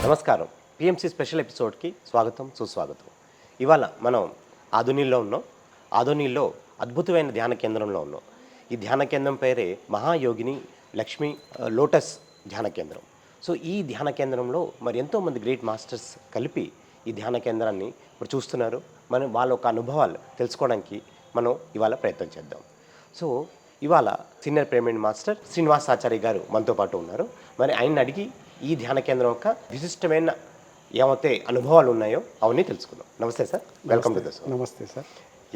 నమస్కారం. PMC special ఎపిసోడ్కి స్వాగతం, సుస్వాగతం. ఇవాళ మనం ఆదోనిలో ఉన్నాం. ఆదోనిలో అద్భుతమైన ధ్యాన కేంద్రంలో ఉన్నాం. ఈ ధ్యాన కేంద్రం పేరే మహాయోగిని లక్ష్మీ లోటస్ ధ్యాన కేంద్రం. సో ఈ ధ్యాన కేంద్రంలో మరి ఎంతోమంది గ్రేట్ మాస్టర్స్ కలిపి ఈ ధ్యాన కేంద్రాన్ని ఇప్పుడు చూస్తున్నారు. మనం వాళ్ళ ఒక అనుభవాలు తెలుసుకోవడానికి మనం ఇవాళ ప్రయత్నం చేద్దాం. సో ఇవాళ సీనియర్ పిరమిడ్ మాస్టర్ శ్రీనివాసాచారి గారు మనతో పాటు ఉన్నారు. మరి ఆయన అడిగి ఈ ధ్యాన కేంద్రం యొక్క విశిష్టమైన ఏమైతే అనుభవాలు ఉన్నాయో అవన్నీ తెలుసుకుందాం. నమస్తే సార్, వెల్కమ్ టు దిస్. నమస్తే సార్,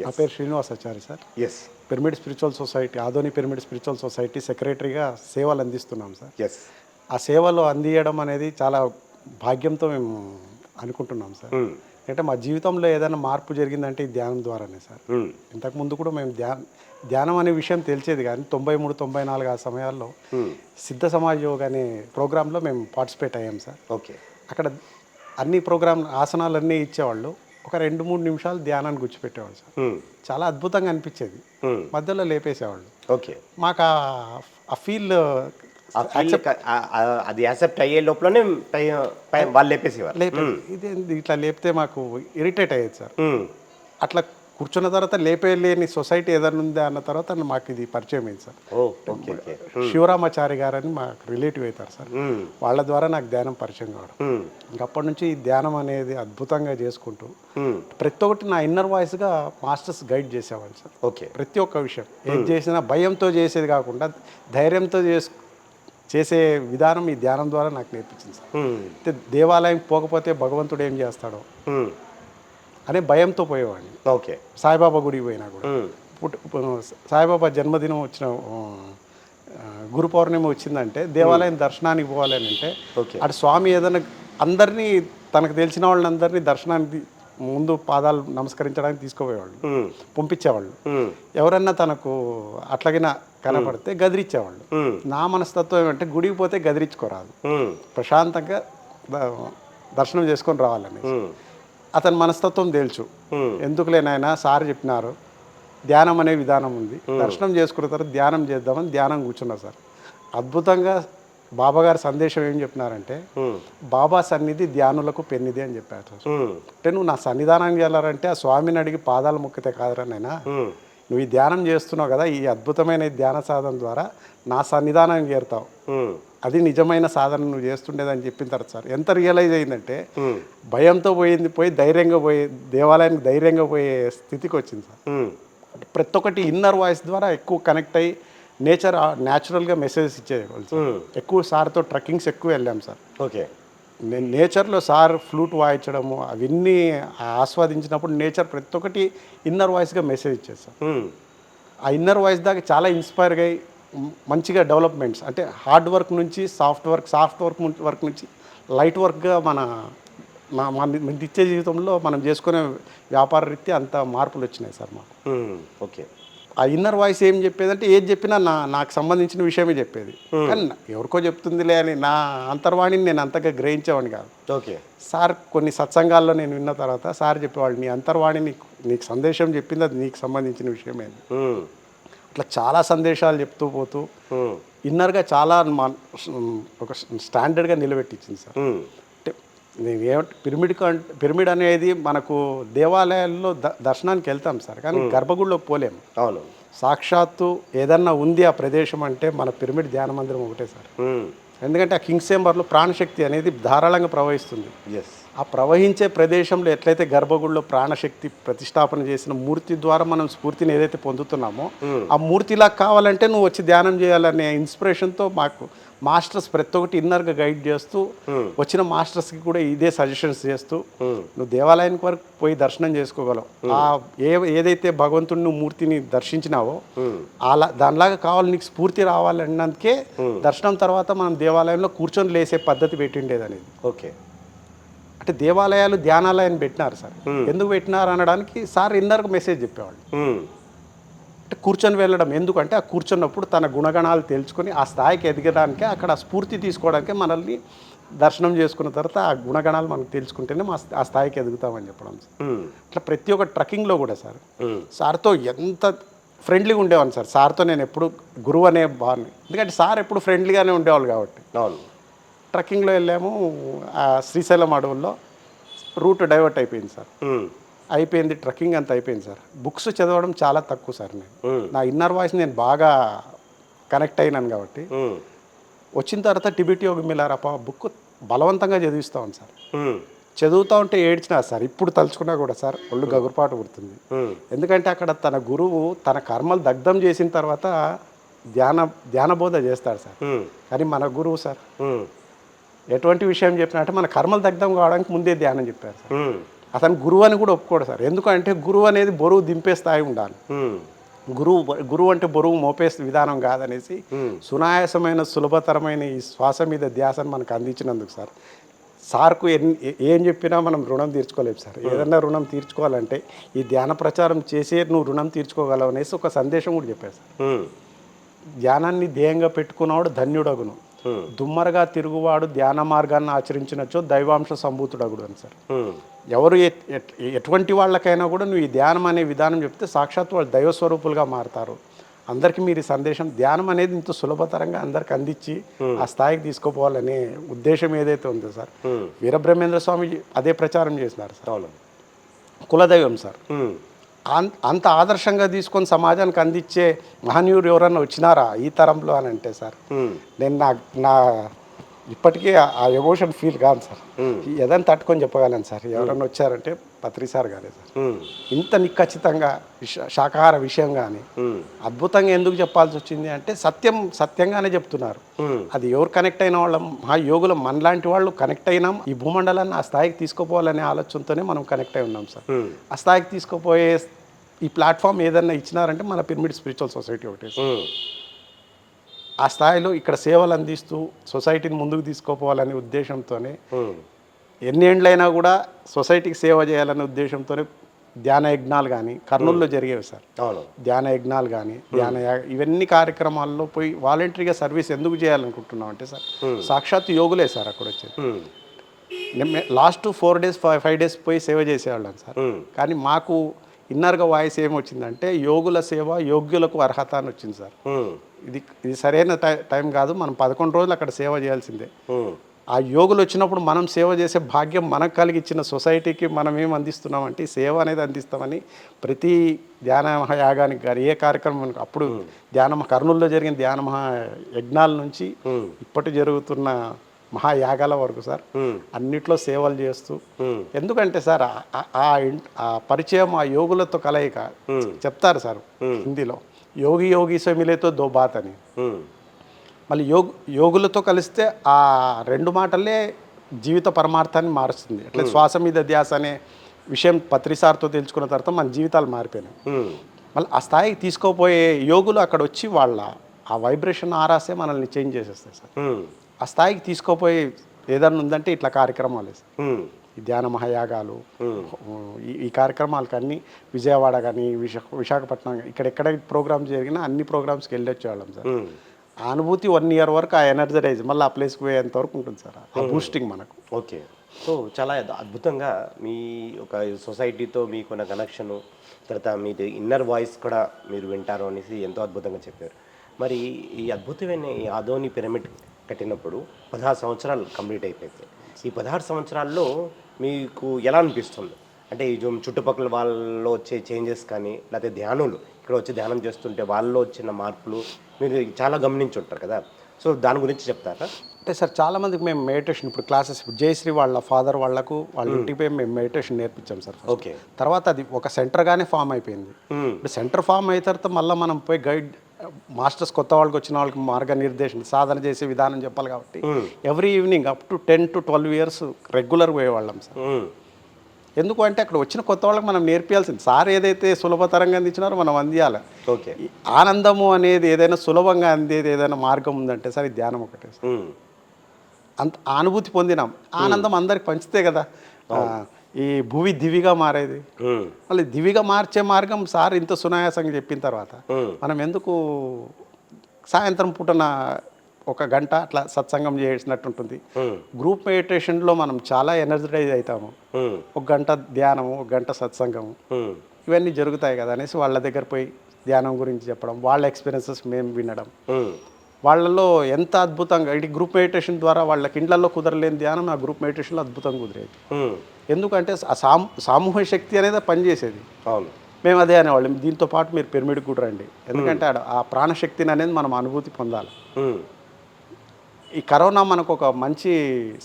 నా పేరు Srinivasachari sir. Yes, pyramid spiritual society, Adoni pyramid spiritual society సెక్రటరీగా సేవలు అందిస్తున్నాం సార్. ఎస్, ఆ సేవలు అందియడం అనేది చాలా భాగ్యంతో మేము అనుకుంటున్నాం సార్. అంటే మా జీవితంలో ఏదైనా మార్పు జరిగిందంటే ఈ ధ్యానం ద్వారానే సార్. ఇంతకుముందు కూడా మేము ధ్యానం అనే విషయం తెలిసేది కానీ 93, 94 ఆ సమయాల్లో సిద్ధ సమాజ్ యోగా అనే ప్రోగ్రాంలో మేము పార్టిసిపేట్ అయ్యాం సార్. ఓకే. అక్కడ అన్ని ప్రోగ్రామ్ ఆసనాలన్నీ ఇచ్చేవాళ్ళు, ఒక 2-3 నిమిషాలు ధ్యానాన్ని గుర్చిపెట్టేవాళ్ళు సార్. చాలా అద్భుతంగా అనిపించేది. మధ్యలో లేపేసేవాళ్ళు. ఓకే. మాకు ఆ ఫీల్ అది యాక్సెప్ట్ అయ్యే లోపలనే వాళ్ళు లేపేసేవారు. ఇదే ఇట్లా లేపితే మాకు ఇరిటేట్ అయ్యేది సార్. అట్లా కూర్చున్న తర్వాత లేపేలేని సొసైటీ ఏదైనా ఉందా అన్న తర్వాత మాకు ఇది పరిచయం అయింది సార్. శివరామాచారి గారని మాకు రిలేటివ్ అవుతారు సార్. వాళ్ళ ద్వారా నాకు ధ్యానం పరిచయం కావడం. ఇంకప్పటి నుంచి ఈ ధ్యానం అనేది అద్భుతంగా చేసుకుంటూ ప్రతి ఒక్కటి నా ఇన్నర్ వాయిస్గా మాస్టర్స్ గైడ్ చేసేవాళ్ళు సార్. ఓకే. ప్రతి ఒక్క విషయం ఏది చేసినా భయంతో చేసేది కాకుండా ధైర్యంతో చేసే విధానం ఈ ధ్యానం ద్వారా నాకు నేర్పించింది సార్. అంటే దేవాలయం పోకపోతే భగవంతుడు ఏం చేస్తాడో అనే భయంతో పోయేవాడిని. ఓకే. సాయిబాబా గుడికి పోయినా కూడా సాయిబాబా జన్మదినం వచ్చిన గురు పౌర్ణమి వచ్చిందంటే దేవాలయం దర్శనానికి పోవాలని అంటే అటు స్వామి ఏదైనా అందరినీ తనకు తెలిసిన వాళ్ళందరినీ దర్శనానికి ముందు పాదాలు నమస్కరించడానికి తీసుకుపోయేవాళ్ళు, పంపించేవాళ్ళు. ఎవరన్నా తనకు అట్లాగినా కనపడితే గదిరిచ్చేవాళ్ళు. నా మనస్తత్వం ఏమంటే గుడికి పోతే గదిరించుకోరాదు, ప్రశాంతంగా దర్శనం చేసుకొని రావాలని. అతని మనస్తత్వం తెలుసు. ఎందుకులే నాయనా, సార్ చెప్పినారు ధ్యానం అనే విధానం ఉంది, దర్శనం చేసుకున్న తర్వాత ధ్యానం చేద్దామని ధ్యానం కూర్చున్నా సార్. అద్భుతంగా బాబాగారి సందేశం ఏం చెప్పినారంటే, బాబా సన్నిధి ధ్యానులకు పెన్నిది అని చెప్పారు సార్. అంటే నువ్వు నా సన్నిధానం చేయాలంటే ఆ స్వామిని అడిగి పాదాలు మొక్కితే కాదురా నైనా, నువ్వు ఈ ధ్యానం చేస్తున్నావు కదా, ఈ అద్భుతమైన ధ్యాన సాధన ద్వారా నా సన్నిధానం చేరుతావు, అది నిజమైన సాధన నువ్వు చేస్తుండేదని చెప్పిన తర్వాత సార్ ఎంత రియలైజ్ అయిందంటే భయంతో పోయి ధైర్యంగా దేవాలయానికి ధైర్యంగా పోయే స్థితికి వచ్చింది సార్. ప్రతి ఒక్కటి ఇన్నర్ వాయిస్ ద్వారా ఎక్కువ కనెక్ట్ అయ్యి న్యాచురల్గా మెసేజెస్ ఇచ్చేవాళ్ళు సార్. ఎక్కువ సార్తో ట్రెక్కింగ్స్ ఎక్కువ వెళ్ళాం సార్. ఓకే. నేను నేచర్లో సార్ ఫ్లూట్ వాయించడము అవన్నీ ఆస్వాదించినప్పుడు నేచర్ ప్రతి ఒక్కటి ఇన్నర్ వాయిస్గా మెసేజ్ ఇచ్చేది సార్. ఆ ఇన్నర్ వాయిస్ దాకా చాలా ఇన్స్పైర్గా అయ్యి మంచిగా డెవలప్మెంట్స్, అంటే హార్డ్ వర్క్ నుంచి సాఫ్ట్ వర్క్ నుంచి లైట్ వర్క్గా మన నిత్య జీవితంలో మనం చేసుకునే వ్యాపార రీత్యా అంత మార్పులు వచ్చినాయి సార్ మాకు. ఓకే. ఆ ఇన్నర్ వాయిస్ ఏం చెప్పేదంటే ఏది చెప్పినా నాకు సంబంధించిన విషయమే చెప్పేది, కానీ ఎవరికో చెప్తుందిలే అని నా అంతర్వాణిని నేను అంతగా గ్రహించేవాడిని కాదు. ఓకే. సార్ కొన్ని సత్సంగాల్లో నేను విన్న తర్వాత సార్ చెప్పేవాళ్ళు, నీ అంతర్వాణి నీకు సందేశం చెప్పింది, అది నీకు సంబంధించిన విషయమే. అట్లా చాలా సందేశాలు చెప్తూ పోతూ ఇన్నర్గా చాలా ఒక స్టాండర్డ్గా నిలబెట్టించింది సార్. అంటే పిరమిడ్ అనేది మనకు దేవాలయాల్లో దర్శనానికి వెళ్తాం సార్, కానీ గర్భగుడిలోకి పోలేము. అవును. సాక్షాత్తు ఏదన్నా ఉంది ఆ ప్రదేశం అంటే మన పిరమిడ్ ధ్యాన మందిరం ఒకటే సార్. ఎందుకంటే ఆ కింగ్ చేంబర్లో ప్రాణశక్తి అనేది ధారాళంగా ప్రవహిస్తుంది. ఆ ప్రవహించే ప్రదేశంలో ఎట్లయితే గర్భగుడిలో ప్రాణశక్తి ప్రతిష్టాపన చేసిన మూర్తి ద్వారా మనం స్ఫూర్తిని ఏదైతే పొందుతున్నామో ఆ మూర్తిలా కావాలంటే నువ్వు వచ్చి ధ్యానం చేయాలనే ఇన్స్పిరేషన్తో మాకు మాస్టర్స్ ప్రతి ఒక్కటి ఇన్నర్గా గైడ్ చేస్తూ వచ్చిన మాస్టర్స్కి కూడా ఇదే సజెషన్స్ చేస్తూ నువ్వు దేవాలయానికి వరకు పోయి దర్శనం చేసుకోగలవు. ఆ ఏదైతే భగవంతుడిని నువ్వు మూర్తిని దర్శించినావో అలా దానిలాగా కావాలి, నీకు స్ఫూర్తి రావాలన్నందుకే దర్శనం తర్వాత మనం దేవాలయంలో కూర్చొని లేసే పద్ధతి పెట్టిండేది అనేది. ఓకే. అంటే దేవాలయాలు ధ్యానాలయాన్ని పెట్టినారు సార్. ఎందుకు పెట్టినారు అనడానికి సార్ ఇన్నర్గా మెసేజ్ చెప్పేవాళ్ళు. అంటే కూర్చొని వెళ్ళడం ఎందుకంటే ఆ కూర్చున్నప్పుడు తన గుణగణాలు తెలుసుకొని ఆ స్థాయికి ఎదగడానికి, అక్కడ స్ఫూర్తి తీసుకోవడానికి మనల్ని దర్శనం చేసుకున్న తర్వాత ఆ గుణగణాలు మనకు తెలుసుకుంటేనే ఆ స్థాయికి ఎదుగుతామని చెప్పడం సార్. అట్లా ప్రతి ఒక్క ట్రెక్కింగ్లో కూడా సార్ సార్తో ఎంత ఫ్రెండ్లీగా ఉండేవాడిని సార్. సార్తో నేను ఎప్పుడు గురువు అనే భావన, ఎందుకంటే సార్ ఎప్పుడు ఫ్రెండ్లీగానే ఉండేవాళ్ళు కాబట్టి. ట్రెక్కింగ్లో వెళ్ళాము, ఆ శ్రీశైలం అడవుల్లో రూట్ డైవర్ట్ అయిపోయింది సార్. అయిపోయింది, ట్రెక్కింగ్ అంతా అయిపోయింది సార్. బుక్స్ చదవడం చాలా తక్కువ సార్. నేను నా ఇన్నర్ వాయిస్ నేను బాగా కనెక్ట్ అయినాను కాబట్టి వచ్చిన తర్వాత టిబెట్ యోగి మిలారప్ప బుక్ బలవంతంగా చదివిస్తాను సార్. చదువుతూ ఉంటే ఏడ్చినా సార్. ఇప్పుడు తలుచుకున్నా కూడా సార్ ఒళ్ళు గగురుపాటు పుడుతుంది. ఎందుకంటే అక్కడ తన గురువు తన కర్మలు దగ్ధం చేసిన తర్వాత ధ్యానబోధ చేస్తాడు సార్. కానీ మన గురువు సార్ ఎటువంటి విషయం చెప్పినట్టే మన కర్మలు దగ్ధం కావడానికి ముందే ధ్యానం చెప్పారు సార్. అతను గురువు అని కూడా ఒప్పుకోడు సార్. ఎందుకంటే గురువు అనేది బరువు దింపే స్థాయి ఉండాలి. గురువు అంటే బరువు మోపే విధానం కాదనేసి సునాయాసమైన సులభతరమైన ఈ శ్వాస మీద ధ్యాసను మనకు అందించినందుకు సార్. సార్కు ఏం చెప్పినా మనం రుణం తీర్చుకోలేము సార్. ఏదన్నా రుణం తీర్చుకోవాలంటే ఈ ధ్యాన ప్రచారం చేసే నువ్వు రుణం తీర్చుకోగలవు అనేసి ఒక సందేశం కూడా చెప్పారు సార్. ధ్యానాన్ని ధ్యేయంగా పెట్టుకున్నవాడు ధన్యుడగును, దుమ్మరగా తిరుగువాడు ధ్యాన మార్గాన్ని ఆచరించినచో దైవాంశ సంభూతుడగుడు అని సార్. ఎవరు ఎటువంటి వాళ్ళకైనా కూడా నువ్వు ఈ ధ్యానం అనే విధానం చెప్తే సాక్షాత్ వాళ్ళు దైవస్వరూపులుగా మారుతారు. అందరికీ మీరు ఈ సందేశం ధ్యానం అనేది ఇంత సులభతరంగా అందరికి అందించి ఆ స్థాయికి తీసుకుపోవాలనే ఉద్దేశం ఏదైతే ఉందో సార్, వీరబ్రహ్మేంద్ర స్వామి అదే ప్రచారం చేసినారు సార్. కులదైవం సార్. అంత ఆదర్శంగా తీసుకొని సమాజానికి అందించే మహనీయుడు ఎవరన్నా వచ్చినారా ఈ తరంలో అని అంటే సార్, నేను నా ఇప్పటికీ ఆ ఎమోషన్ ఫీల్ కాదు సార్. ఏదైనా తట్టుకొని చెప్పగలను సార్. ఎవరన్నా వచ్చారంటే పత్రి సార్ గారే సార్. ఇంత నిఖచ్చితంగా శాకాహార విషయం కానీ అద్భుతంగా ఎందుకు చెప్పాల్సి వచ్చింది అంటే సత్యంగానే చెప్తున్నారు. అది ఎవరు కనెక్ట్ అయిన వాళ్ళం, మా యోగులు మనలాంటి వాళ్ళు కనెక్ట్ అయినాం. ఈ భూమండలాన్ని ఆ స్థాయికి తీసుకుపోవాలనే ఆలోచనతోనే మనం కనెక్ట్ అయి ఉన్నాం సార్. ఆ స్థాయికి తీసుకుపోయే ఈ ప్లాట్ఫామ్ ఏదన్నా ఇచ్చినారంటే మన పిరమిడ్ స్పిరిచువల్ సొసైటీ ఒకటే. ఆ స్థాయిలో ఇక్కడ సేవలు అందిస్తూ సొసైటీని ముందుకు తీసుకుపోవాలనే ఉద్దేశంతోనే ఎన్ని ఏండ్లైనా కూడా సొసైటీకి సేవ చేయాలనే ఉద్దేశంతోనే ధ్యాన యజ్ఞాలు కానీ కర్నూలులో జరిగేవి సార్. ధ్యాన యజ్ఞాలు కానీ ఇవన్నీ కార్యక్రమాల్లో పోయి వాలంటరీగా సర్వీస్ ఎందుకు చేయాలనుకుంటున్నాం అంటే సార్, సాక్షాత్ యోగులే సార్ అక్కడ వచ్చేది. లాస్ట్ 4 days 5 days పోయి సేవ చేసేవాళ్ళం సార్. కానీ మాకు ఇన్నర్గా వాయిస్ ఏమొచ్చిందంటే యోగుల సేవ యోగ్యులకు అర్హత అని వచ్చింది సార్. ఇది సరైన టైం కాదు, మనం 11 రోజులు అక్కడ సేవ చేయాల్సిందే. ఆ యోగులు వచ్చినప్పుడు మనం సేవ చేసే భాగ్యం మనకు కలిగిచ్చిన సొసైటీకి మనం ఏం అందిస్తున్నామంటే సేవ అనేది అందిస్తామని ప్రతి ధ్యాన మహాయాగానికి కానీ ఏ కార్యక్రమం అప్పుడు కర్నూలులో జరిగిన ధ్యాన మహాయజ్ఞాల నుంచి ఇప్పటి జరుగుతున్న మహాయాగాల వరకు సార్ అన్నిట్లో సేవలు చేస్తూ, ఎందుకంటే సార్ ఆ పరిచయం ఆ యోగులతో కలయిక చెప్తారు సార్ హిందీలో, యోగి యోగి సే మిలేతో దో బాత్ అని. మళ్ళీ యోగులతో కలిస్తే ఆ 2 మాటలే జీవిత పరమార్థాన్ని మారుస్తుంది. అట్లా శ్వాస మీద ధ్యాస అనే విషయం పత్రిసార్తో తెలుసుకున్న తర్వాత మన జీవితాలు మారిపోయినాయి. మళ్ళీ ఆ స్థాయికి తీసుకోపోయే యోగులు అక్కడ వచ్చి వాళ్ళ ఆ వైబ్రేషన్ ఆరాసే మనల్ని చేంజ్ చేసేస్తాయి సార్. ఆ స్థాయికి తీసుకోపోయి ఏదన్నా ఉందంటే ఇట్లా కార్యక్రమాలు సార్. ఈ ధ్యాన మహాయాగాలు ఈ కార్యక్రమాలకు అన్నీ విజయవాడ కానీ విశాఖపట్నం ఇక్కడెక్కడ ప్రోగ్రామ్స్ జరిగినా అన్ని ప్రోగ్రామ్స్కి వెళ్ళొచ్చేవాళ్ళం సార్. ఆ అనుభూతి 1 year వరకు ఆ ఎనర్జరైజ్ మళ్ళీ ఆ ప్లేస్కి పోయేంత వరకు ఉంటుంది సార్ ఆ బూస్టింగ్ మనకు. ఓకే. సో చాలా అద్భుతంగా మీ ఒక సొసైటీతో మీకున్న కనెక్షను, తర్వాత మీది ఇన్నర్ వాయిస్ కూడా మీరు వింటారు అనేసి ఎంతో అద్భుతంగా చెప్పారు. మరి ఈ అద్భుతమైన ఈ ఆదోని పిరమిడ్ కట్టినప్పుడు 16 సంవత్సరాలు కంప్లీట్ అయిపోయింది. ఈ 16 సంవత్సరాల్లో మీకు ఎలా అనిపిస్తుంది? అంటే ఈ చుట్టుపక్కల వాళ్ళలో వచ్చే చేంజెస్ కానీ, లేకపోతే ధ్యానులు ఇక్కడ వచ్చి ధ్యానం చేస్తుంటే వాళ్ళలో వచ్చిన మార్పులు మీరు చాలా గమనించి ఉంటారు కదా, సో దాని గురించి చెప్తారా? అంటే సార్ చాలామందికి మేము మెడిటేషన్ ఇప్పుడు క్లాసెస్ జయశ్రీ వాళ్ళ ఫాదర్ వాళ్ళకు వాళ్ళ ఇంటికి పోయి మేము మెడిటేషన్ నేర్పించాం సార్. ఓకే. తర్వాత అది ఒక సెంటర్గానే ఫామ్ అయిపోయింది. ఇప్పుడు సెంటర్ ఫామ్ అయిన తర్వాత మళ్ళీ మనం పోయి గైడ్ మాస్టర్స్ కొత్త వాళ్ళకి వచ్చిన వాళ్ళకి మార్గనిర్దేశం సాధన చేసే విధానం చెప్పాలి కాబట్టి every evening up to 10 to 12 years regular పోయేవాళ్ళం సార్. ఎందుకు అంటే అక్కడ వచ్చిన కొత్త వాళ్ళకి మనం నేర్పించాల్సింది సార్ ఏదైతే సులభతరంగా అందించినారో మనం అందియాలి. ఓకే. ఆనందము అనేది ఏదైనా సులభంగా అందేది ఏదైనా మార్గం ఉందంటే సార్ ఈ ధ్యానం ఒకటే సార్. అంత అనుభూతి పొందినాం, ఆనందం అందరికి పంచితే కదా ఈ భూమి దివిగా మారేది. మళ్ళీ దివిగా మార్చే మార్గం సార్ ఇంత సునాయాసంగా చెప్పిన తర్వాత మనం ఎందుకు సాయంత్రం పూటన 1 గంట అట్లా సత్సంగం చేసినట్టు ఉంటుంది. గ్రూప్ మెడిటేషన్లో మనం చాలా ఎనర్జైజ్ అవుతాము. 1 గంట ధ్యానము, 1 గంట సత్సంగము ఇవన్నీ జరుగుతాయి కదా అనేసి వాళ్ళ దగ్గర పోయి ధ్యానం గురించి చెప్పడం, వాళ్ళ ఎక్స్పీరియన్సెస్ మేము వినడం, వాళ్ళలో ఎంత అద్భుతంగా ఇటు గ్రూప్ మెడిటేషన్ ద్వారా వాళ్ళకి ఇండ్లలో కుదరలేని ధ్యానం ఆ గ్రూప్ మెడిటేషన్లో అద్భుతంగా కుదిరేది. ఎందుకంటే ఆ సామూహిక శక్తి అనేది పనిచేసేది. అవును. మేము అదే అనేవాళ్ళం, దీంతో పాటు మీరు పిరమిడ్కి కూడా రండి, ఎందుకంటే ఆ ప్రాణశక్తిని అనేది మనం అనుభూతి పొందాలి. ఈ కరోనా మనకు ఒక మంచి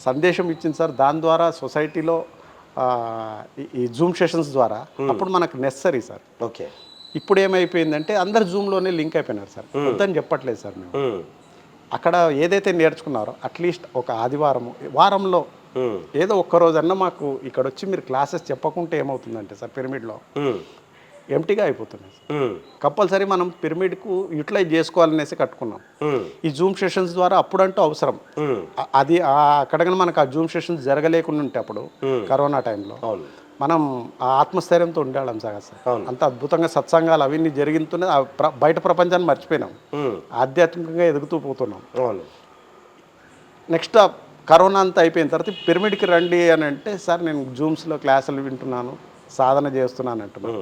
సందేశం ఇచ్చింది సార్. దాని ద్వారా సొసైటీలో ఈ జూమ్ సెషన్స్ ద్వారా అప్పుడు మనకు నెసరీ సార్. ఓకే. ఇప్పుడు ఏమైపోయిందంటే అందరు జూమ్లోనే లింక్ అయిపోయినారు సార్. వద్దని చెప్పట్లేదు సార్ మేము. అక్కడ ఏదైతే నేర్చుకున్నారో అట్లీస్ట్ ఒక ఆదివారం వారంలో ఏదో ఒక్కరోజన్నా మాకు ఇక్కడ వచ్చి మీరు క్లాసెస్ చెప్పకుంటే ఏమవుతుందంటే సార్, పిరమిడ్లో ఎంటీగా అయిపోతున్నాయి. కంపల్సరీ మనం పిరమిడ్కు యూటిలైజ్ చేసుకోవాలనేసి కట్టుకున్నాం. ఈ జూమ్ సెషన్స్ ద్వారా అప్పుడంటూ అవసరం అది అక్కడ మనకు ఆ జూమ్ సెషన్స్ జరగలేకుండా ఉంటే అప్పుడు కరోనా టైంలో మనం ఆ ఆత్మస్థైర్యంతో ఉండేవాళ్ళం సార్. అంత అద్భుతంగా సత్సంగాలు అవన్నీ జరుగుతున్నది. బయట ప్రపంచాన్ని మర్చిపోయినాం, ఆధ్యాత్మికంగా ఎదుగుతూ పోతున్నాం. నెక్స్ట్ కరోనా అంతా అయిపోయిన తర్వాత పిరమిడ్కి రండి అని అంటే, సార్ నేను జూమ్స్లో క్లాసులు వింటున్నాను, సాధన చేస్తున్నాను అంటున్నాను.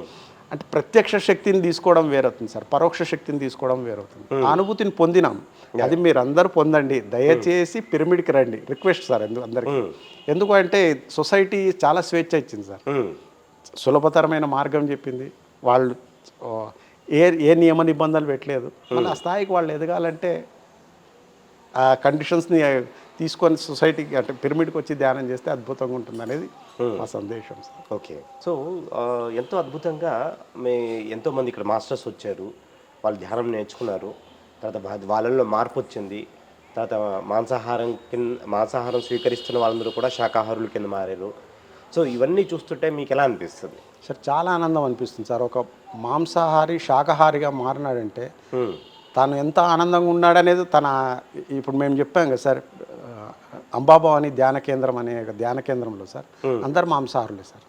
అంటే ప్రత్యక్ష శక్తిని తీసుకోవడం వేరవుతుంది సార్, పరోక్ష శక్తిని తీసుకోవడం వేరవుతుంది. ఆ అనుభూతిని పొందినాం, అది మీరు అందరూ పొందండి, దయచేసి పిరమిడ్కి రండి. రిక్వెస్ట్ సార్ అందరికీ. ఎందుకు అంటే సొసైటీ చాలా స్వేచ్ఛ ఇచ్చింది సార్, సులభతరమైన మార్గం చెప్పింది. వాళ్ళు ఏ నియమ నిబంధనలు పెట్టలేదు. మళ్ళీ ఆ స్థాయికి వాళ్ళు ఎదగాలంటే ఆ కండిషన్స్ని తీసుకొని సొసైటీకి అంటే పిరమిడ్కి వచ్చి ధ్యానం చేస్తే అద్భుతంగా ఉంటుంది అనేది మా సందేశం సార్. ఓకే. సో ఎంతో అద్భుతంగా ఎంతోమంది ఇక్కడ మాస్టర్స్ వచ్చారు, వాళ్ళు ధ్యానం నేర్చుకున్నారు, తర్వాత వాళ్ళల్లో మార్పు వచ్చింది, తర్వాత మాంసాహారం స్వీకరిస్తున్న వాళ్ళందరూ కూడా శాకాహారుల కింద మారారు. సో ఇవన్నీ చూస్తుంటే మీకు ఎలా అనిపిస్తుంది సార్? చాలా ఆనందం అనిపిస్తుంది సార్. ఒక మాంసాహారి శాకాహారిగా మారినాడంటే తాను ఎంత ఆనందంగా ఉన్నాడనేది ఇప్పుడు మేము చెప్పాం కదా సార్, అంబాభవాని ధ్యాన కేంద్రం అనే ధ్యాన కేంద్రంలో సార్ అందరు మాంసాహారులే సార్.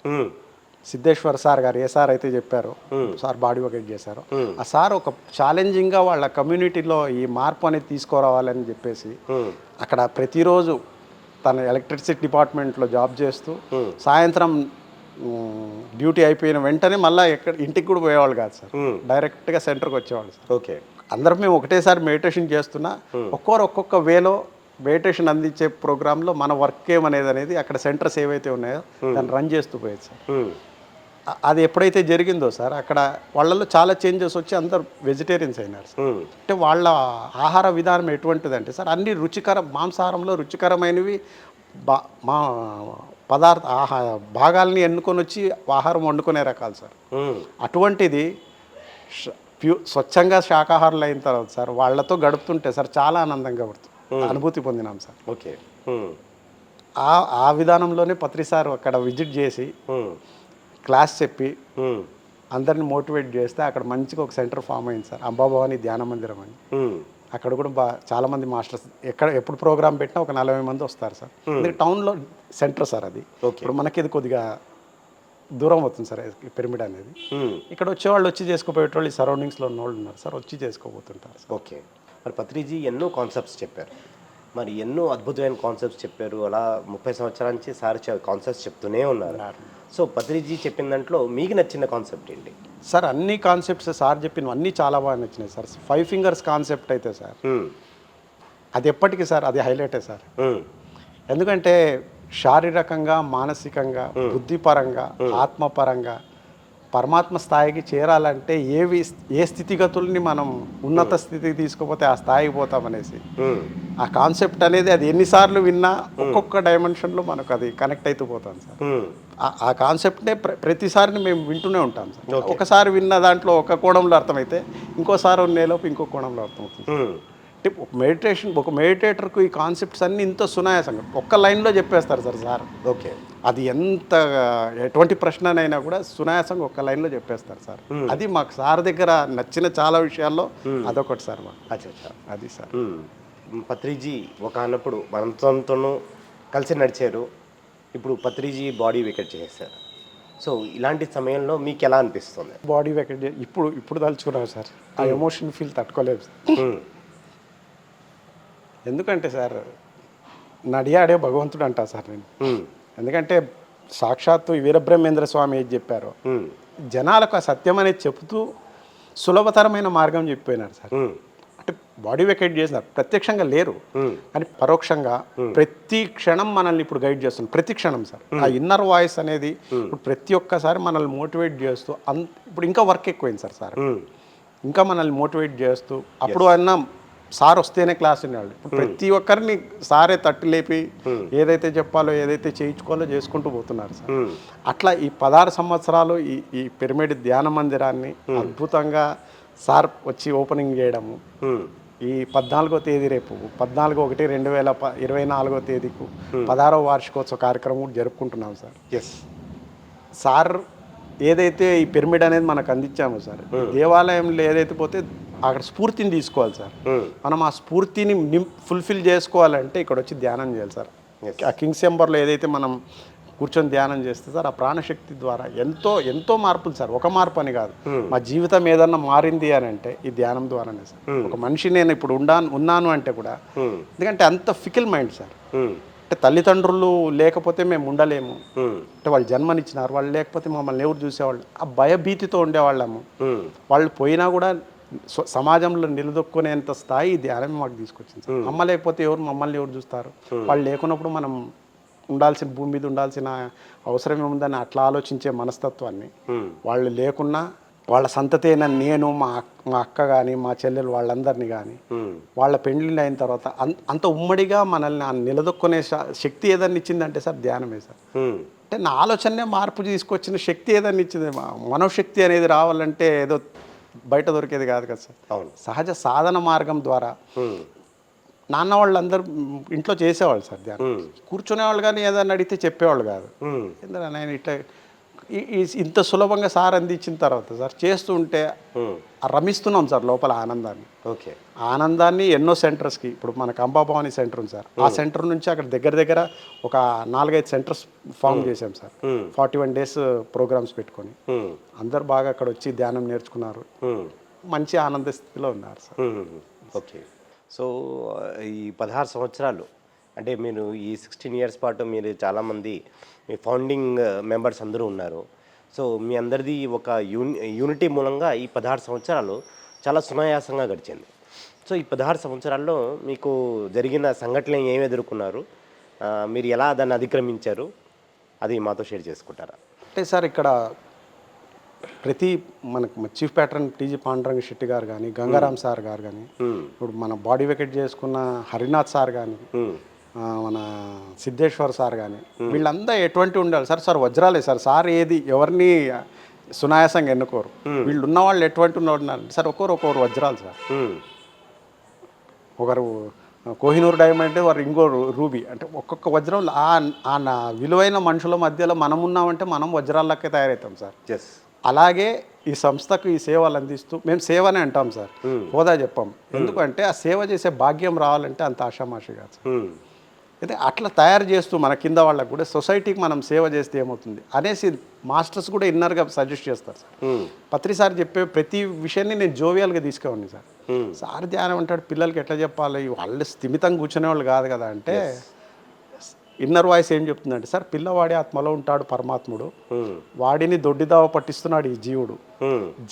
సిద్ధేశ్వర్ సార్ గారు ఏ సార్ అయితే చెప్పారో, సార్ బాడీ వర్కౌట్ చేశారో, ఆ సార్ ఒక ఛాలెంజింగ్గా వాళ్ళ కమ్యూనిటీలో ఈ మార్పు అనేది తీసుకురావాలని చెప్పేసి అక్కడ ప్రతిరోజు తన ఎలక్ట్రిసిటీ డిపార్ట్మెంట్లో జాబ్ చేస్తూ సాయంత్రం డ్యూటీ అయిపోయిన వెంటనే మళ్ళీ ఇంటికి కూడా పోయేవాళ్ళు కాదు సార్, డైరెక్ట్గా సెంటర్కి వచ్చేవాళ్ళు సార్. ఓకే. అందరం మేము ఒకటేసారి మెడిటేషన్ చేస్తున్నా ఒక్కొక్క వేలో మెడిటేషన్ అందించే ప్రోగ్రాంలో మన వర్క్ ఏమనేది అక్కడ సెంటర్స్ ఏవైతే ఉన్నాయో దాన్ని రన్ చేస్తూ పోయేది సార్. అది ఎప్పుడైతే జరిగిందో సార్ అక్కడ వాళ్ళల్లో చాలా చేంజెస్ వచ్చి అందరు వెజిటేరియన్స్ అయినారు సార్. అంటే వాళ్ళ ఆహార విధానం ఎటువంటిదంటే సార్, అన్ని మాంసాహారంలో రుచికరమైనవి మా భాగాల్ని ఎన్నుకొని వచ్చి ఆహారం వండుకునే రకాలు సార్. అటువంటిది స్వచ్ఛంగా శాకాహారులు అయిన తర్వాత సార్ వాళ్ళతో గడుపుతుంటే సార్ చాలా ఆనందంగా అనుభూతి పొందినాం సార్. ఓకే. ఆ విధానంలోనే పత్రిసార్ అక్కడ విజిట్ చేసి క్లాస్ చెప్పి అందరిని మోటివేట్ చేస్తే అక్కడ మంచిగా ఒక సెంటర్ ఫామ్ అయింది సార్, అంబాభవాని ధ్యాన మందిరం అని. అక్కడ కూడా చాలామంది మాస్టర్స్ ఎప్పుడు ప్రోగ్రామ్ పెట్టినా ఒక 40 మంది వస్తారు సార్. టౌన్లో సెంటర్ సార్ అది. ఇప్పుడు మనకి ఇది కొద్దిగా దూరం అవుతుంది సార్ పిరమిడ్ అనేది. ఇక్కడ వచ్చేవాళ్ళు వచ్చి చేసుకోపోయేటోళ్ళు ఈ సరౌండింగ్స్లో ఉన్న వాళ్ళు ఉన్నారు సార్, వచ్చి చేసుకోబోతుంటారు సార్. ఓకే. మరి పత్రిజీ ఎన్నో కాన్సెప్ట్స్ చెప్పారు, మరి ఎన్నో అద్భుతమైన కాన్సెప్ట్స్ చెప్పారు. అలా 30 సంవత్సరాల నుంచి సార్ కాన్సెప్ట్స్ చెప్తూనే ఉన్నారు. సో పత్రిజీ చెప్పిన దాంట్లో మీకు నచ్చిన కాన్సెప్ట్ ఏంటి సార్? అన్ని కాన్సెప్ట్స్ సార్ చెప్పినవి అన్నీ చాలా బాగా నచ్చినాయి సార్. 5 ఫింగర్స్ కాన్సెప్ట్ అయితే సార్ అది ఎప్పటికీ సార్ అది హైలైటే సార్. ఎందుకంటే శారీరకంగా, మానసికంగా, బుద్ధిపరంగా, ఆత్మపరంగా పరమాత్మ స్థాయికి చేరాలంటే ఏ స్థితిగతుల్ని మనం ఉన్నత స్థితికి తీసుకుపోతే ఆ స్థాయికి పోతామనేసి ఆ కాన్సెప్ట్ అనేది అది ఎన్నిసార్లు విన్నా ఒక్కొక్క డైమెన్షన్లో మనకు అది కనెక్ట్ అవుతూ పోతాం సార్. ఆ కాన్సెప్ట్నే ప్రతిసారిని మేము వింటూనే ఉంటాం సార్. ఒకసారి విన్న దాంట్లో ఒక కోణంలో అర్థమైతే ఇంకోసారి ఉన్నేలోపు ఇంకో కోణంలో అర్థమవుతుంది. అంటే ఒక మెడిటేటర్కు ఈ కాన్సెప్ట్స్ అన్నీ ఇంత సునాయాసంగా ఒక్క లైన్లో చెప్పేస్తారు సార్. ఓకే. అది ఎటువంటి ప్రశ్ననైనా కూడా సునాయాసంగా ఒక్క లైన్లో చెప్పేస్తారు సార్. అది మాకు సార్ దగ్గర నచ్చిన చాలా విషయాల్లో అదొకటి సార్ మాకు. అది సార్. పత్రిజీ ఒకనప్పుడు మనతోనూ కలిసి నడిచారు, ఇప్పుడు పత్రిజీ బాడీ వెకెట్ చేశారు. సో ఇలాంటి సమయంలో మీకు ఎలా అనిపిస్తుంది? బాడీ వెకెట్ ఇప్పుడు తలుచుకున్నాం సార్, ఆ ఎమోషన్ ఫీల్ తట్టుకోలేదు. ఎందుకంటే సార్ నడియాడే భగవంతుడు అంటా సార్ నేను. ఎందుకంటే సాక్షాత్తు వీరబ్రహ్మేంద్ర స్వామి ఏది చెప్పారో జనాలకు ఆ సత్యం అనేది చెబుతూ సులభతరమైన మార్గం చెప్పిపోయినారు సార్. అంటే బాడీ వెకేట్ చేసినారు, ప్రత్యక్షంగా లేరు కానీ పరోక్షంగా ప్రతి క్షణం మనల్ని ఇప్పుడు గైడ్ చేస్తుంది. ప్రతి క్షణం సార్ ఆ ఇన్నర్ వాయిస్ అనేది ఇప్పుడు ప్రతి ఒక్కసారి మనల్ని మోటివేట్ చేస్తూ ఇప్పుడు ఇంకా వర్క్ ఎక్కువైంది సార్ ఇంకా మనల్ని మోటివేట్ చేస్తూ అప్పుడు అన్న సార్ వస్తేనే క్లాస్ వినేవాళ్ళు. ఇప్పుడు ప్రతి ఒక్కరిని సారే తట్టి లేపి ఏదైతే చెప్పాలో ఏదైతే చేయించుకోవాలో చేసుకుంటూ పోతున్నారు సార్. అట్లా ఈ 16 సంవత్సరాలు ఈ పిరమిడ్ ధ్యాన మందిరాన్ని అద్భుతంగా సార్ వచ్చి ఓపెనింగ్ చేయడము, ఈ 14వ తేదీ రేపు 14/1/2024 తేదీకు 16వ వార్షికోత్సవ కార్యక్రమం జరుపుకుంటున్నాం సార్. సార్ ఏదైతే ఈ పిరమిడ్ అనేది మనకు అందించామో సార్, దేవాలయంలో ఏదైతే పోతే అక్కడ స్ఫూర్తిని తీసుకోవాలి సార్. మనం ఆ స్ఫూర్తిని ఫుల్ఫిల్ చేసుకోవాలంటే ఇక్కడ వచ్చి ధ్యానం చేయాలి సార్. ఆ కింగ్స్ ఛాంబర్లో ఏదైతే మనం కూర్చొని ధ్యానం చేస్తే సార్ ఆ ప్రాణశక్తి ద్వారా ఎంతో ఎంతో మార్పులు సార్. ఒక మార్పు అని కాదు, మా జీవితం ఏదన్నా మారింది అని అంటే ఈ ధ్యానం ద్వారానే సార్. ఒక మనిషి నేను ఇప్పుడు ఉన్నాను అంటే కూడా ఎందుకంటే అంత ఫికిల్ మైండ్ సార్. అంటే తల్లిదండ్రులు లేకపోతే మేము ఉండలేము, అంటే వాళ్ళు జన్మనిచ్చినారు, వాళ్ళు లేకపోతే మమ్మల్ని ఎవరు చూసేవాళ్ళు, ఆ భయభీతితో ఉండేవాళ్ళము. వాళ్ళు పోయినా కూడా సమాజంలో నిలదొక్కునేంత స్థాయి ధ్యానం మాకు తీసుకొచ్చింది సార్. అమ్మ లేకపోతే మమ్మల్ని ఎవరు చూస్తారు, వాళ్ళు లేకున్నప్పుడు మనం ఉండాల్సిన భూమి మీద ఉండాల్సిన అవసరం ఏముందని అట్లా ఆలోచించే మనస్తత్వాన్ని, వాళ్ళు లేకున్నా వాళ్ళ సంతతైన నేను మా అక్క కానీ మా చెల్లెలు వాళ్ళందరినీ కానీ వాళ్ళ పెళ్ళిళ్ళు అయిన తర్వాత అంత ఉమ్మడిగా మనల్ని నిలదొక్కునే శక్తి ఏదన్నా ఇచ్చిందంటే సార్ ధ్యానమే సార్. అంటే నా ఆలోచనే మార్పు తీసుకొచ్చిన శక్తి ఏదన్నా ఇచ్చింది. మనోశక్తి అనేది రావాలంటే ఏదో బయట దొరికేది కాదు కదా సార్. సహజ సాధన మార్గం ద్వారా నాన్న వాళ్ళందరూ ఇంట్లో చేసేవాళ్ళు సార్ ధ్యానం. కూర్చునేవాళ్ళు కానీ ఏదన్నా అడిగితే చెప్పేవాళ్ళు కాదు. ఎందుకంటే నేను ఇట్లా ఇంత సులభంగా సార్ అందించిన తర్వాత సార్ చేస్తూ ఉంటే రమిస్తున్నాం సార్ లోపల ఆనందాన్ని. ఆనందాన్ని ఎన్నో సెంటర్స్కి, ఇప్పుడు మనకు అంబాభవాని సెంటర్ ఉంది సార్, ఆ సెంటర్ నుంచి అక్కడ దగ్గర ఒక 4-5 సెంటర్స్ ఫామ్ చేసాం సార్. 41 days ప్రోగ్రామ్స్ పెట్టుకొని అందరు బాగా అక్కడ వచ్చి ధ్యానం నేర్చుకున్నారు, మంచి ఆనంద స్థితిలో ఉన్నారు సార్. ఓకే, సో ఈ 16 సంవత్సరాలు అంటే మీరు ఈ 16 years పాటు మీరు చాలామంది మీ ఫౌండింగ్ మెంబర్స్ అందరూ ఉన్నారు. సో మీ అందరిది ఒక యూనిటీ మూలంగా ఈ 16 సంవత్సరాలు చాలా సునాయాసంగా గడిచింది. సో ఈ 16 సంవత్సరాల్లో మీకు జరిగిన సంఘటనలు ఏమి ఎదుర్కొన్నారు, మీరు ఎలా దాన్ని అధిక్రమించారు, అది మాతో షేర్ చేసుకుంటారా? అంటే సార్ ఇక్కడ మనకు chief pattern TG Panduranga Shetty గారు కానీ, గంగారాం సార్ గారు కానీ, ఇప్పుడు మన బాడీ వెకెట్ చేసుకున్న హరినాథ్ సార్ కానీ, మన సిద్ధేశ్వర్ సార్ కానీ, వీళ్ళంతా ఎటువంటి ఉండాలి సార్ వజ్రాలే సార్ ఏది ఎవరిని సునాయాసంగా ఎన్నుకోరు. వీళ్ళు ఉన్న వాళ్ళు ఎటువంటి ఉన్నారు సార్, ఒక్కొక్కరు వజ్రాలు సార్. ఒకరు కోహినూర్ డైమండ్, వారు ఇంకో రూబీ, అంటే ఒక్కొక్క వజ్రం ఆ విలువైన మనుషుల మధ్యలో మనం ఉన్నామంటే మనం వజ్రాలకే తయారవుతాం సార్. అలాగే ఈ సంస్థకు ఈ సేవలు అందిస్తూ మేము సేవనే అంటాం సార్, హోదా చెప్పాం. ఎందుకంటే ఆ సేవ చేసే భాగ్యం రావాలంటే అంత ఆషామాషి కాదు సార్. అయితే అట్లా తయారు చేస్తూ మన కింద వాళ్ళకు కూడా సొసైటీకి మనం సేవ చేస్తే ఏమవుతుంది అనేసి మాస్టర్స్ కూడా ఇన్నర్గా సజెస్ట్ చేస్తారు సార్. పత్రిసారి చెప్పే ప్రతి విషయాన్ని నేను జోవియల్గా తీసుకెళ్ళండి సార్. సార్ ధ్యానం అంటాడు పిల్లలకి ఎట్లా చెప్పాలి, వాళ్ళు స్థిమితంగా కూర్చునే వాళ్ళు కాదు కదా అంటే, ఇన్నర్ వాయిస్ ఏం చెప్తుందంటే సార్, పిల్లవాడి ఆత్మలో ఉంటాడు పరమాత్ముడు, వాడిని దొడ్డిదావ పట్టిస్తున్నాడు ఈ జీవుడు,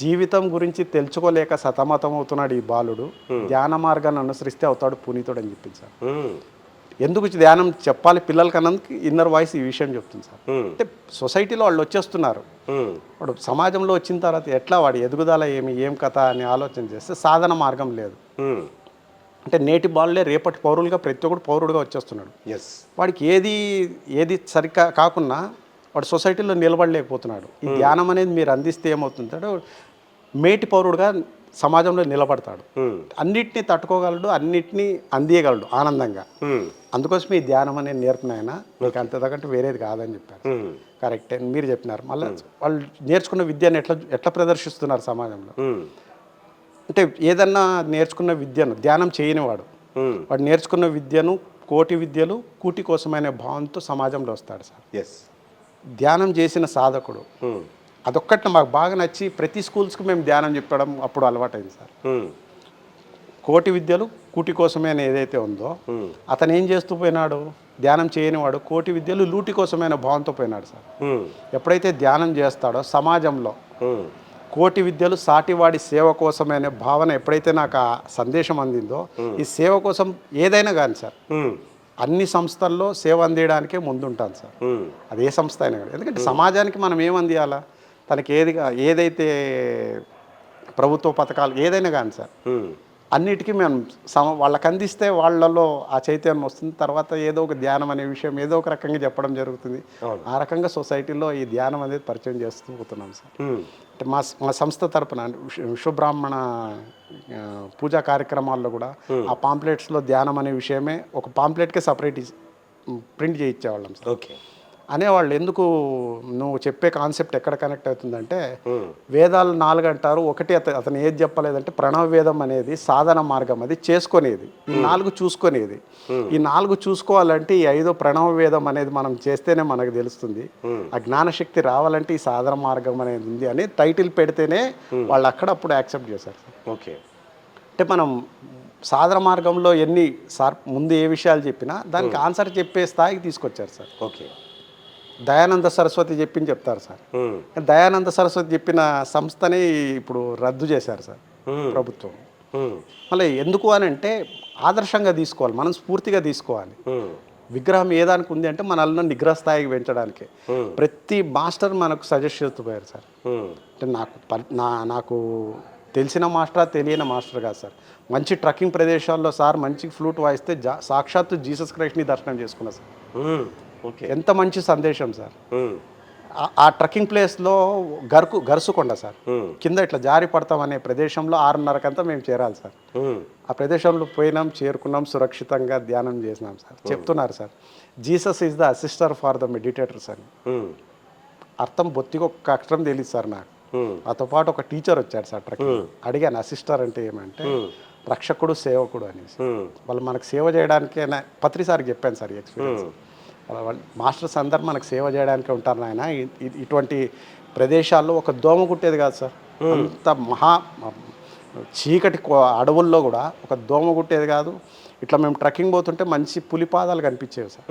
జీవితం గురించి తెలుసుకోలేక సతమతం అవుతున్నాడు ఈ బాలుడు, ధ్యాన మార్గాన్ని అనుసరిస్తే అవుతాడు పునీతుడు అని చెప్పింది సార్. ఎందుకు ధ్యానం చెప్పాలి పిల్లలకి అన్నందుకు ఇన్నర్ వాయిస్ ఈ విషయం చెప్తుంది సార్. అంటే సొసైటీలో వాళ్ళు వచ్చేస్తున్నారు, వాడు సమాజంలో వచ్చిన తర్వాత ఎట్లా వాడి ఎదుగుదల ఏం కథ అని ఆలోచన చేస్తే సాధన మార్గం లేదు. అంటే నేటి బాలులే రేపటి పౌరులుగా ప్రతి ఒక్కడు పౌరుడుగా వచ్చేస్తున్నాడు. వాడికి ఏది సరిగ్గా కాకుండా వాడు సొసైటీలో నిలబడలేకపోతున్నాడు. ఈ ధ్యానం అనేది మీరు అందిస్తే ఏమవుతుందంటే మేటి పౌరుడుగా సమాజంలో నిలబడతాడు, అన్నిటినీ తట్టుకోగలడు, అన్నిటినీ అందియగలడు ఆనందంగా. అందుకోసం ఈ ధ్యానం అనేది నేర్పినాయన మీకు అంతకంటే వేరేది కాదని చెప్పారు. కరెక్టే మీరు చెప్పినారు. మళ్ళీ వాళ్ళు నేర్చుకున్న విద్యను ఎట్లా ప్రదర్శిస్తున్నారు సమాజంలో. అంటే ఏదన్నా నేర్చుకున్న విద్యను ధ్యానం చేయనివాడు వాడు నేర్చుకున్న విద్యను కోటి విద్యలు కూటి కోసమైన భావంతో సమాజంలో వస్తాడు సార్. ధ్యానం చేసిన సాధకుడు అదొక్కటి మాకు బాగా నచ్చి ప్రతి స్కూల్స్కి మేము ధ్యానం చెప్పడం అప్పుడు అలవాటైంది సార్. కోటి విద్యలు కూటి కోసమే అని ఏదైతే ఉందో అతను ఏం చేస్తూ పోయినాడు, ధ్యానం చేయని వాడు కోటి విద్యలు లూటి కోసమైన భావంతో పోయినాడు సార్. ఎప్పుడైతే ధ్యానం చేస్తాడో సమాజంలో కోటి విద్యలు సాటివాడి సేవ కోసమే అనే భావన ఎప్పుడైతే నాకు ఆ సందేశం అందిందో, ఈ సేవ కోసం ఏదైనా కానీ సార్, అన్ని సంస్థల్లో సేవ అందించడానికే ముందుంటాను సార్. అది ఏ సంస్థ అయినా కానీ. ఎందుకంటే సమాజానికి మనం ఏం అందియాలా, తనకి ఏదైతే ప్రభుత్వ పథకాలు ఏదైనా కానీ సార్, అన్నిటికీ మేము వాళ్ళకి అందిస్తే వాళ్ళలో ఆ చైతన్యం వస్తుంది. తర్వాత ఏదో ఒక ధ్యానం అనే విషయం ఏదో ఒక రకంగా చెప్పడం జరుగుతుంది. ఆ రకంగా సొసైటీలో ఈ ధ్యానం అనేది పరిచయం చేస్తూ పోతున్నాం సార్. అంటే మా సంస్థ తరపున విశ్వబ్రాహ్మణ పూజా కార్యక్రమాల్లో కూడా ఆ పాంప్లెట్స్లో ధ్యానం అనే విషయమే ఒక పాంప్లెట్కే సపరేట్ ప్రింట్ చేయించేవాళ్ళం సార్. ఓకే. అనేవాళ్ళు, ఎందుకు నువ్వు చెప్పే కాన్సెప్ట్ ఎక్కడ కనెక్ట్ అవుతుందంటే, వేదాలు 4 అంటారు, ఒకటి అతను ఏది చెప్పలేదంటే ప్రణవ వేదం అనేది సాధన మార్గం, అది చేసుకునేది, ఈ 4 చూసుకునేది. ఈ 4 చూసుకోవాలంటే ఈ 5 ప్రణవ వేదం అనేది మనం చేస్తేనే మనకు తెలుస్తుంది. ఆ జ్ఞానశక్తి రావాలంటే ఈ సాధన మార్గం అనేది ఉంది అని టైటిల్ పెడితేనే వాళ్ళు అక్కడప్పుడు యాక్సెప్ట్ చేశారు సార్. ఓకే. అంటే మనం సాధన మార్గంలో ముందు ఏ విషయాలు చెప్పినా దానికి ఆన్సర్ చెప్పే స్థాయికి తీసుకొచ్చారు సార్. ఓకే. దయానంద సరస్వతి చెప్తారు సార్. దయానంద సరస్వతి చెప్పిన సంస్థని ఇప్పుడు రద్దు చేశారు సార్ ప్రభుత్వం. మళ్ళీ ఎందుకు అని అంటే ఆదర్శంగా తీసుకోవాలి, మనం స్ఫూర్తిగా తీసుకోవాలి. విగ్రహం ఏదానికి ఉంది అంటే మనల్ని నిగ్రహ స్థాయికి పెంచడానికి ప్రతి మాస్టర్ మనకు సజెస్ట్ చేస్తుపోయారు సార్. అంటే నాకు తెలిసిన మాస్టర్ తెలియని మాస్టర్ కాదు సార్. మంచి ట్రక్కింగ్ ప్రదేశాల్లో సార్ మంచి ఫ్లూట్ వాయిస్తే సాక్షాత్తు జీసస్ క్రైస్ట్ని దర్శనం చేసుకున్నా సార్. ఎంత మంచి సందేశం సార్. ఆ ట్రక్కింగ్ ప్లేస్లో గరుసుకొండ సార్, కింద ఇట్లా జారి పడతాం అనే ప్రదేశంలో 6:30కంతా మేము చేరాలి సార్. ఆ ప్రదేశంలో పోయినాం, చేరుకున్నాం, సురక్షితంగా ధ్యానం చేసినాం సార్. చెప్తున్నారు sir, Jesus is the assister for the meditators అని. అర్థం బొత్తిగా ఒక్క అక్షరం తెలియదు సార్ నాకు. నాతో పాటు ఒక టీచర్ వచ్చాడు సార్ ట్రక్కింగ్. అడిగాను అసిస్టర్ అంటే ఏమంటే రక్షకుడు సేవకుడు అనేసి. వాళ్ళు మనకు సేవ చేయడానికే పత్రిసారికి చెప్పాను సార్ ఈ ఎక్స్పీరియన్స్. మాస్టర్స్ అందరు మనకు సేవ చేయడానికి ఉంటారు నాయన. ఇటువంటి ప్రదేశాల్లో ఒక దోమ కుట్టేది కాదు సార్. అంత చీకటి అడవుల్లో కూడా ఒక దోమ కుట్టేది కాదు. ఇట్లా మేము ట్రెక్కింగ్ పోతుంటే మంచి పులిపాదాలు కనిపించేవి సార్.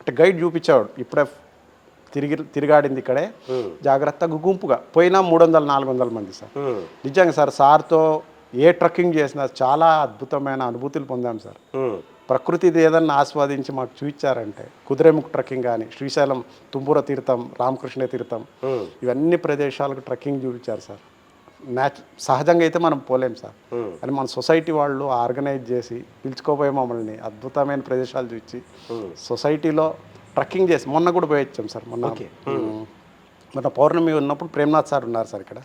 అంటే గైడ్ చూపించేవాడు, ఇప్పుడే తిరిగాడింది ఇక్కడే, జాగ్రత్తగా గుంపుగా పోయినా 300-400 మంది సార్. నిజంగా సార్, సార్తో ఏ ట్రెక్కింగ్ చేసినా చాలా అద్భుతమైన అనుభూతులు పొందాం సార్. ప్రకృతిది ఏదన్నా ఆస్వాదించి మాకు చూపించారంటే కుదిరేముఖ్ ట్రెక్కింగ్ కానీ, శ్రీశైలం తుంబుర తీర్థం, రామకృష్ణ తీర్థం, ఇవన్నీ ప్రదేశాలకు ట్రెక్కింగ్ చూపించారు సార్. సహజంగా అయితే మనం పోలేం సార్, అని మన సొసైటీ వాళ్ళు ఆర్గనైజ్ చేసి పిలుచుకోపోయి మమ్మల్ని అద్భుతమైన ప్రదేశాలు చూపించి సొసైటీలో ట్రెక్కింగ్ చేసి మొన్న కూడా పోయి వచ్చాం సార్. మొన్న పౌర్ణమి ఉన్నప్పుడు ప్రేమ్నాథ్ సార్ ఉన్నారు సార్ ఇక్కడ.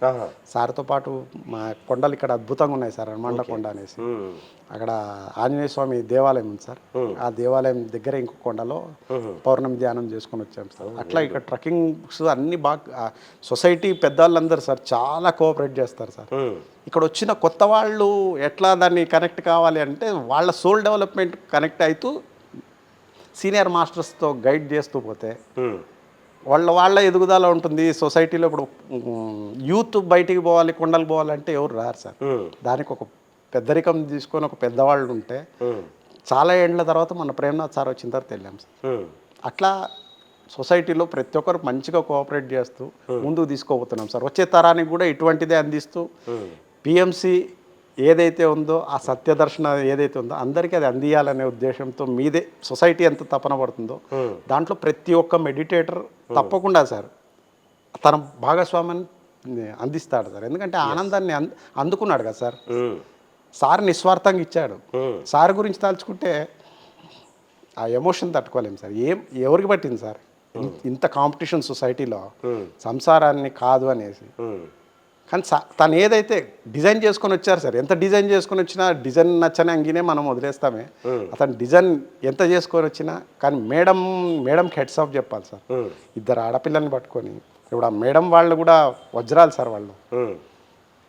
సార్తో పాటు మా కొండలు ఇక్కడ అద్భుతంగా ఉన్నాయి సార్, హనుమండ కొండ అనేసి. అక్కడ ఆంజనేయ స్వామి దేవాలయం ఉంది సార్. ఆ దేవాలయం దగ్గర ఇంకో కొండలో పౌర్ణమి ధ్యానం చేసుకొని వచ్చాం సార్. అట్లా ఇక్కడ ట్రెక్కింగ్స్ అన్ని బాగా సొసైటీ పెద్దవాళ్ళందరూ సార్ చాలా కోఆపరేట్ చేస్తారు సార్. ఇక్కడ వచ్చిన కొత్త వాళ్ళు ఎట్లా దాన్ని కనెక్ట్ కావాలి అంటే వాళ్ళ సోల్ డెవలప్మెంట్ కనెక్ట్ అవుతూ సీనియర్ మాస్టర్స్తో గైడ్ చేస్తూ పోతే వాళ్ళ ఎదుగుదల ఉంటుంది. సొసైటీలో ఇప్పుడు యూత్ బయటికి పోవాలి, కొండలు పోవాలంటే ఎవరు రారు సార్. దానికి ఒక పెద్దరికం తీసుకొని ఒక పెద్దవాళ్ళు ఉంటే చాలా ఏళ్ళ తర్వాత మన ప్రేమ్నాథ్ సార్ వచ్చిన తర్వాత వెళ్ళాం సార్. అట్లా సొసైటీలో ప్రతి ఒక్కరు మంచిగా కోఆపరేట్ చేస్తూ ముందుకు తీసుకోబోతున్నాం సార్. వచ్చే తరానికి కూడా ఇటువంటిదే అందిస్తూ పిఎంసి ఏదైతే ఉందో ఆ సత్యదర్శన ఏదైతే ఉందో అందరికీ అది అందియాలనే ఉద్దేశంతో మీదే సొసైటీ ఎంత తపన పడుతుందో దాంట్లో ప్రతి ఒక్క మెడిటేటర్ తప్పకుండా సార్ తన భాగస్వామ్యాన్ని అందిస్తాడు సార్. ఎందుకంటే ఆనందాన్ని అందుకున్నాడు కదా సార్. సార్ నిస్వార్థంగా ఇచ్చాడు. సార్ గురించి తలుచుకుంటే ఆ ఎమోషన్ తట్టుకోలేము సార్. ఎవరికి పట్టింది సార్ ఇంత కాంపిటీషన్ సొసైటీలో సంసారాన్ని కాదు అనేసి. కానీ తను ఏదైతే డిజైన్ చేసుకొని వచ్చారు సార్, ఎంత డిజైన్ చేసుకొని వచ్చినా డిజైన్ నచ్చని అంగినే మనం వదిలేస్తామే. అతను డిజైన్ ఎంత చేసుకొని వచ్చినా కానీ మేడంకి హెడ్స్ ఆఫ్ చెప్పాలి సార్. 2 ఆడపిల్లల్ని పట్టుకొని ఇప్పుడు ఆ మేడం వాళ్ళు కూడా వజ్రాలు సార్ వాళ్ళు.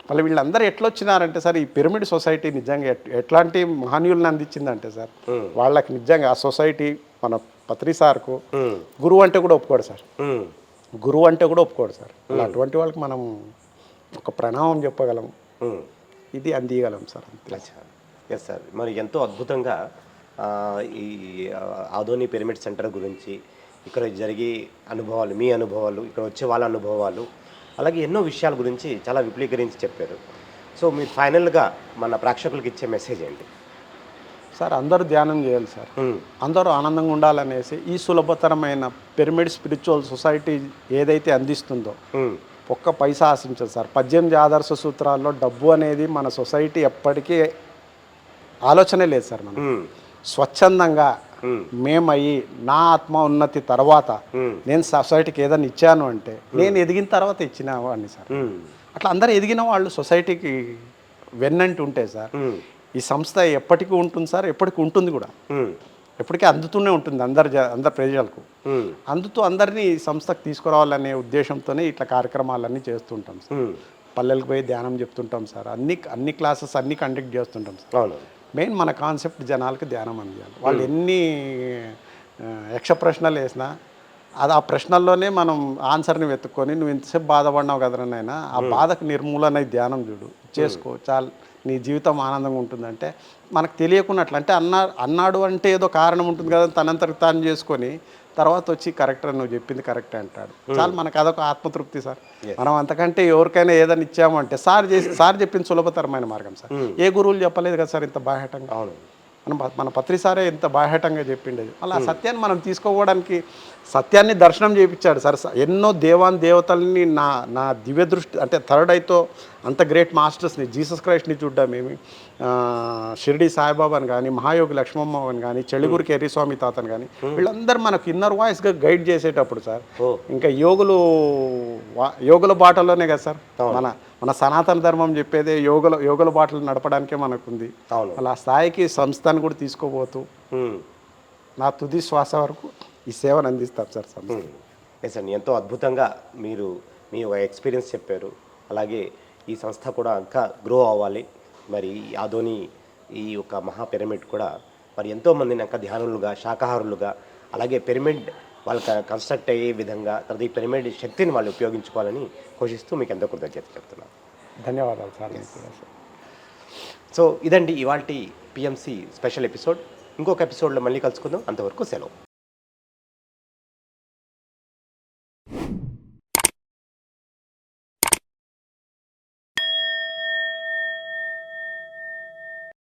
మళ్ళీ వీళ్ళందరూ ఎట్లా వచ్చినారంటే సార్, ఈ పిరమిడ్ సొసైటీ నిజంగా ఎట్లాంటి మహనీయులను అందించిందంటే సార్, వాళ్ళకి నిజంగా ఆ సొసైటీ మన పత్రి సార్కు గురువు అంటే కూడా ఒప్పుకోడు సార్. గురువు అంటే కూడా ఒప్పుకోడు సార్. అటువంటి వాళ్ళకి మనం ఒక ప్రణామం చెప్పగలం, ఇది అందియగలం సార్. ఎస్ సార్, మరి ఎంతో అద్భుతంగా ఈ ఆదోని పిరమిడ్ సెంటర్ గురించి, ఇక్కడ జరిగే అనుభవాలు, మీ అనుభవాలు, ఇక్కడ వచ్చే వాళ్ళ అనుభవాలు, అలాగే ఎన్నో విషయాల గురించి చాలా విపులీకరించి చెప్పారు. సో మీరు ఫైనల్గా మన ప్రేక్షకులకు ఇచ్చే మెసేజ్ ఏంటి? సార్ అందరూ ధ్యానం చేయాలి సార్. అందరూ ఆనందంగా ఉండాలనేసి ఈ సులభతరమైన పిరమిడ్ స్పిరిచువల్ సొసైటీ ఏదైతే అందిస్తుందో ఒక్క పైసా ఆశించదు సార్. 18 ఆదర్శ సూత్రాల్లో డబ్బు అనేది మన సొసైటీ ఎప్పటికీ ఆలోచనే లేదు సార్. మనం స్వచ్ఛందంగా మేమయ్యి నా ఆత్మ ఉన్నతి తర్వాత నేను సొసైటీకి ఏదైనా ఇచ్చాను అంటే నేను ఎదిగిన తర్వాత ఇచ్చిన వాడిని సార్. అట్లా అందరూ ఎదిగిన వాళ్ళు సొసైటీకి వెన్నంటి ఉంటే సార్ ఈ సంస్థ ఎప్పటికీ ఉంటుంది సార్, ఎప్పటికీ ఉంటుంది కూడా, ఎప్పటికీ అందుతూనే ఉంటుంది అందరి ప్రజలకు. అందుతూ అందరినీ ఈ సంస్థకు తీసుకురావాలనే ఉద్దేశంతోనే ఇట్లా కార్యక్రమాలన్నీ చేస్తుంటాం సార్. పల్లెలకు పోయి ధ్యానం చెప్తుంటాం సార్, అన్ని క్లాసెస్ అన్నీ కండక్ట్ చేస్తుంటాం సార్. మెయిన్ మన కాన్సెప్ట్ జనాలకు ధ్యానం అందియాలి. వాళ్ళు ఎన్ని యక్ష ప్రశ్నలు వేసినా అది ఆ ప్రశ్నల్లోనే మనం ఆన్సర్ని వెతుక్కొని నువ్వు ఇంతసేపు బాధపడినావు కదరా నాయనా, ఆ బాధకు నిర్మూలన ధ్యానం చూడు చేసుకో చాలు, నీ జీవితం ఆనందంగా ఉంటుందంటే మనకు తెలియకున్నట్లు అంటే అన్నాడు అంటే ఏదో కారణం ఉంటుంది కదా, తనంతకు తాను చేసుకొని తర్వాత వచ్చి కరెక్ట్ నువ్వు చెప్పింది కరెక్ట్ అంటాడు. చాలు మనకు అదొక ఆత్మతృప్తి సార్. మనం అంతకంటే ఎవరికైనా ఏదైనా ఇచ్చామంటే సార్ చెప్పింది సులభతరమైన మార్గం సార్. ఏ గురువులు చెప్పలేదు కదా సార్ ఇంత బాహ్యటంగా. మన పత్రి సారే ఇంత బాహ్యటంగా చెప్పిండేది. అలా సత్యాన్ని మనం తీసుకోవడానికి సత్యాన్ని దర్శనం చేయించాడు సార్. ఎన్నో దేవతల్ని నా దివ్య దృష్టి అంటే థర్డ్ ఐతో అంత గ్రేట్ మాస్టర్స్ని జీసస్ క్రైస్ట్ని చూడ్డాం మేము, షిరిడి సాయిబాబాని కానీ, మహాయోగి లక్ష్మమ్మని కానీ, చెళిగురికి ఎర్రిస్వామి తాతని కానీ, వీళ్ళందరూ మనకు ఇన్నర్ వాయిస్గా గైడ్ చేసేటప్పుడు సార్ ఇంకా యోగుల బాటలోనే కదా సార్ మన సనాతన ధర్మం చెప్పేదే యోగుల బాటలు నడపడానికే మనకుంది. అలా స్థాయికి సంస్థను కూడా తీసుకోబోతూ నా తుది శ్వాస వరకు ఈ సేవను అందిస్తారు సార్ సంస్థ. ఎస్ అండి, ఎంతో అద్భుతంగా మీరు మీ ఎక్స్పీరియన్స్ చెప్పారు. అలాగే ఈ సంస్థ కూడా ఇంకా గ్రో అవ్వాలి. మరి ఆదోని ఈ యొక్క మహా పిరమిడ్ కూడా మరి ఎంతోమందిని ఇంకా ధ్యానులుగా, శాకాహారులుగా, అలాగే పిరమిడ్ వాళ్ళకి కన్స్ట్రక్ట్ అయ్యే విధంగా తర్వాత ఈ పిరమిడ్ శక్తిని వాళ్ళు ఉపయోగించుకోవాలని కోషిస్తూ మీకు ఎంతో కృతజ్ఞత చెప్తున్నాను. ధన్యవాదాలు సార్. సో ఇదండి ఇవాల్టి పిఎంసి స్పెషల్ ఎపిసోడ్. ఇంకొక ఎపిసోడ్లో మళ్ళీ కలుసుకుందాం. అంతవరకు సెలవు.